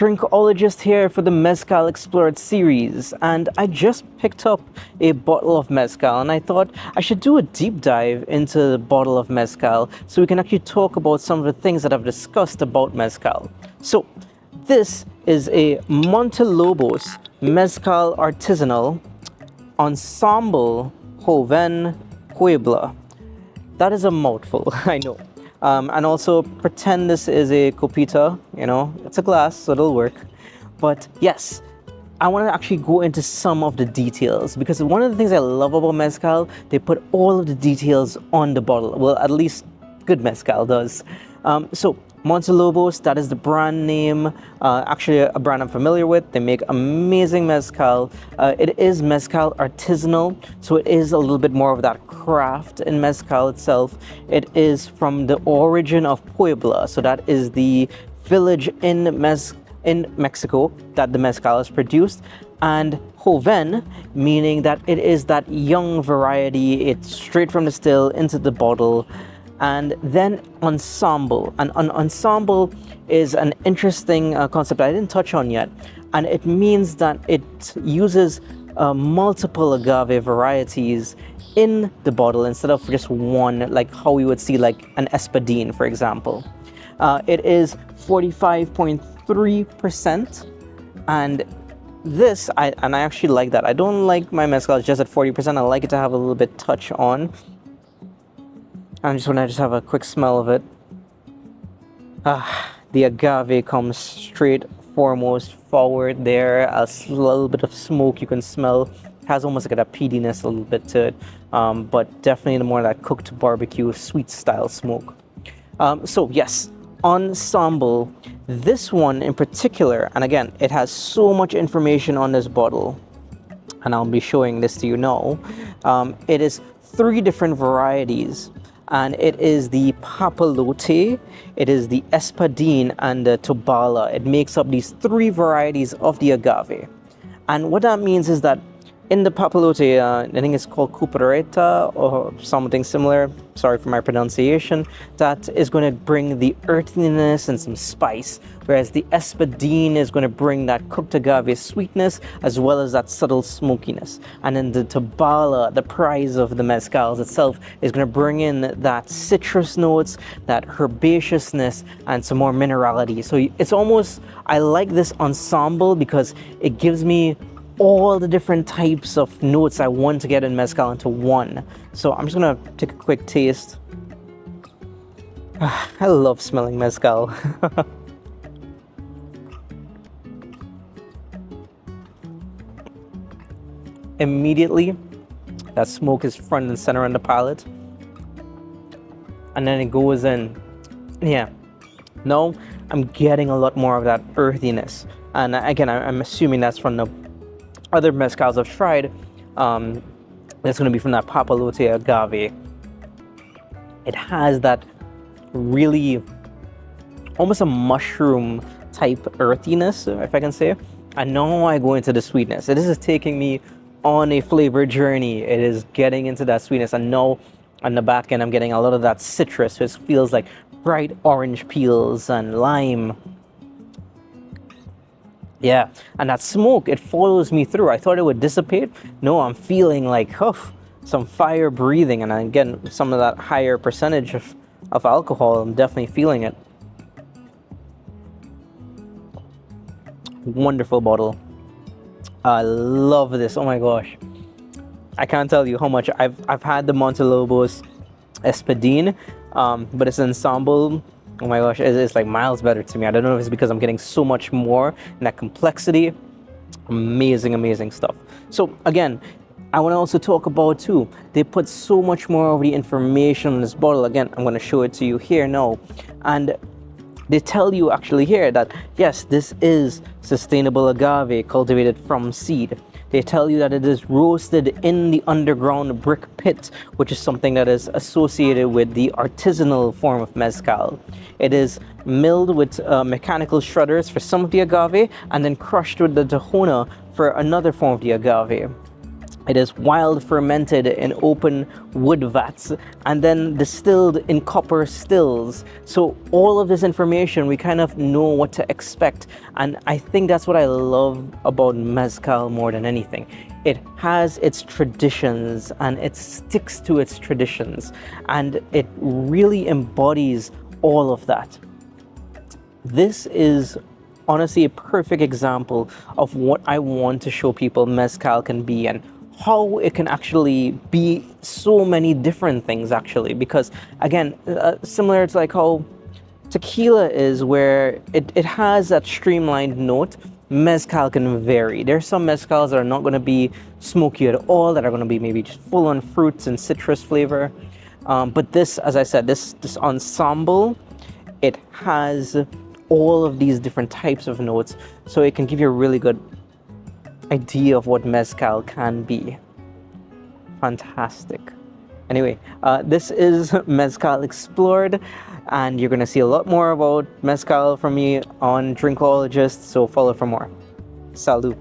Drinkologistt here for the Mezcal Explored series, and I just picked up a bottle of Mezcal and I thought I should do a deep dive into the bottle of Mezcal so we can actually talk about some of the things that I've discussed about Mezcal. So this is a Montelobos Mezcal Artesanal Ensamble Joven Puebla. That is a mouthful, I know. And also pretend this is a copita, it's a glass, so it'll work. But yes, I want to actually go into some of the details because one of the things I love about Mezcal, they put all of the details on the bottle. Well, at least good Mezcal does. So Montelobos, that is the brand name, actually a brand I'm familiar with. They make amazing Mezcal. It is Mezcal Artisanal, so it is a little bit more of that craft in Mezcal itself. It is from the origin of Puebla, so that is the village in Mexico that the Mezcal is produced. And Joven, meaning that it is that young variety, it's straight from the still into the bottle. And then ensemble. And an ensemble is an interesting concept I didn't touch on yet. And it means that it uses multiple agave varieties in the bottle instead of just one, like how we would see like an Espadín, for example. It is 45.3%. And this, I actually like that. I don't like my Mezcal just at 40%. I like it to have a little bit touch on. I just want to have a quick smell of it. The agave comes straight foremost forward there. A little bit of smoke you can smell. It has almost like a peatiness a little bit to it, but definitely more of that cooked barbecue sweet style smoke. So yes, ensemble. This one in particular, and again, it has so much information on this bottle, and I'll be showing this to you now. It is 3 different varieties. And it is the Papalote, it is the Espadín, and the Tobalá. It makes up these 3 varieties of the agave. And what that means is that in the Papalote, I think it's called Cupereta or something similar, sorry for my pronunciation, that is going to bring the earthiness and some spice, whereas the Espadín is going to bring that cooked agave sweetness as well as that subtle smokiness. And then the Tobalá, the prize of the Mezcals itself, is going to bring in that citrus notes, that herbaceousness, and some more minerality. So it's almost, I like this ensemble because it gives me all the different types of notes I want to get in Mezcal into one. So I'm just gonna take a quick taste. I love smelling Mezcal. Immediately, that smoke is front and center on the palate. And then it goes in. Yeah. Now, I'm getting a lot more of that earthiness. And again, I'm assuming that's from the other Mezcals I've tried. It's going to be from that Papalote agave. It has that really almost a mushroom type earthiness, if I can say. And now I go into the sweetness. This is taking me on a flavor journey. It is getting into that sweetness. And now on the back end, I'm getting a lot of that citrus. So it feels like bright orange peels and lime. Yeah, and that smoke, it follows me through. I thought it would dissipate. No, I'm feeling like, some fire breathing. And again, some of that higher percentage of alcohol, I'm definitely feeling it. Wonderful bottle. I love this. Oh my gosh. I can't tell you how much I've had the Montelobos Espadín, but it's an ensemble. Oh my gosh, it's like miles better to me. I don't know if it's because I'm getting so much more in that complexity. Amazing, amazing stuff. So again, I want to also talk about too, they put so much more of the information on this bottle. Again, I'm going to show it to you here now. And they tell you actually here that, yes, this is sustainable agave cultivated from seed. They tell you that it is roasted in the underground brick pit, which is something that is associated with the artisanal form of Mezcal. It is milled with mechanical shredders for some of the agave and then crushed with the tahona for another form of the agave. It is wild fermented in open wood vats and then distilled in copper stills. So all of this information, we kind of know what to expect. And I think that's what I love about Mezcal more than anything. It has its traditions and it sticks to its traditions, and it really embodies all of that. This is honestly a perfect example of what I want to show people Mezcal can be, and how it can actually be so many different things actually, because again, similar to like how tequila is, where it has that streamlined note, Mezcal can vary. There's some mezcals that are not going to be smoky at all, that are going to be maybe just full on fruits and citrus flavor, but this, as I said, this ensemble, it has all of these different types of notes, so it can give you a really good idea of what Mezcal can be. Fantastic. Anyway, this is Mezcal Explored, and you're going to see a lot more about Mezcal from me on Drinkologistt, so follow for more. Salud.